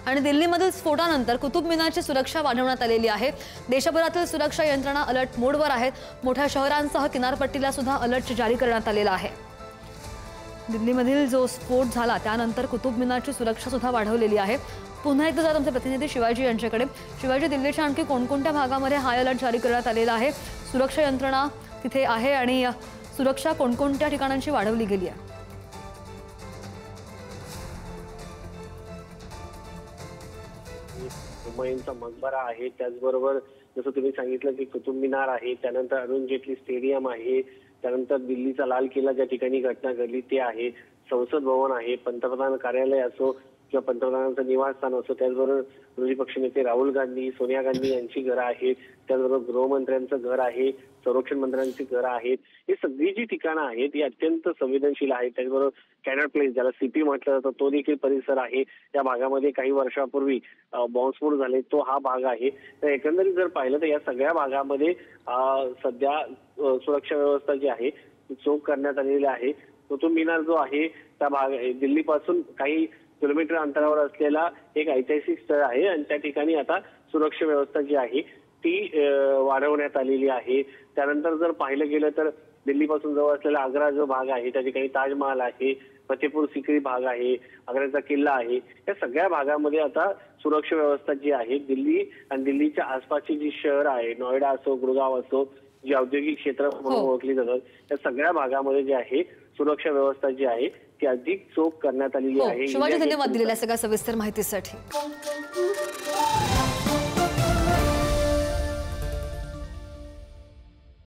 आणि दिल्लीमधील स्फोटानंतर कुतुब मिनारची सुरक्षा वाढवण्यात आलेली आहे। देशभरातील सुरक्षा यंत्रणा अलर्ट मोडवर आहेत। मोठ्या शहरांसह किनारपट्टीला सुद्धा अलर्ट जारी करण्यात आलेला आहे। दिल्लीमधील जो स्फोट झाला त्यानंतर कुतुब मिनारची सुरक्षा सुद्धा वाढवलेली आहे। पुन्हा एकदा जर आमचे प्रतिनिधी शिवाजी यांच्याकडे। शिवाजी, दिल्लीच्या आणखी कोणकोणत्या भागामध्ये हाय अलर्ट जारी करण्यात आलेला आहे? सुरक्षा यंत्रणा तिथे आहे आणि सुरक्षा कोणकोणत्या ठिकाणांची वाढवली गेली आहे? हुमायूनचा मकबरा आहे, त्याचबरोबर जसं तुम्ही सांगितलं की कुतुब मिनार आहे, त्यानंतर अरुण जेटली स्टेडियम आहे, त्यानंतर दिल्लीचा लाल किल्ला ज्या ठिकाणी घटना घडली ते आहे, संसद भवन आहे, पंतप्रधान कार्यालय असो किंवा पंतप्रधानांचं निवासस्थान असो, त्याचबरोबर विरोधी पक्षनेते राहुल गांधी, सोनिया गांधी यांची घरं आहेत, त्याचबरोबर गृहमंत्र्यांचं घर आहे, संरक्षण मंत्र्यांची घरं आहेत। ही सगळी जी ठिकाणं आहेत ती अत्यंत संवेदनशील आहेत। त्याचबरोबर कॅनॉट प्लेस, ज्याला सीपी म्हटलं जातं, तो देखील परिसर आहे। त्या भागामध्ये काही वर्षापूर्वी बॉम्बस्फोट झाले, तो हा भाग आहे। तर एकंदरीत जर पाहिलं तर या सगळ्या भागामध्ये सध्या सुरक्षा व्यवस्था जी आहे ती चोख करण्यात आलेली आहे। कुतुब मिनार जो आहे त्या दिल्लीपासून काही किलोमीटर अंतरावर असलेला एक ऐतिहासिक स्थळ आहे आणि त्या ठिकाणी आता सुरक्षा व्यवस्था जी आहे ती वाढवण्यात आलेली आहे। त्यानंतर जर पाहिलं गेलं तर दिल्लीपासून जवळ असलेला आग्रा जो भाग आहे त्या ठिकाणी ताजमहाल आहे, फतेपूर सिक्री भाग आहे, आग्र्याचा किल्ला आहे। या सगळ्या भागामध्ये आता सुरक्षा व्यवस्था जी आहे दिल्ली आणि दिल्लीच्या आसपासची जी शहर आहे, नोएडा असो, गुडगाव असो, जी औद्योगिक क्षेत्र म्हणून ओळखली जातात, त्या सगळ्या भागामध्ये जे आहे सुरक्षा व्यवस्था जी आहे ती अधिक चोख करण्यात आलेली आहे। शिवाजी, धन्यवाद दिलेल्या सगळ्या सविस्तर माहितीसाठी।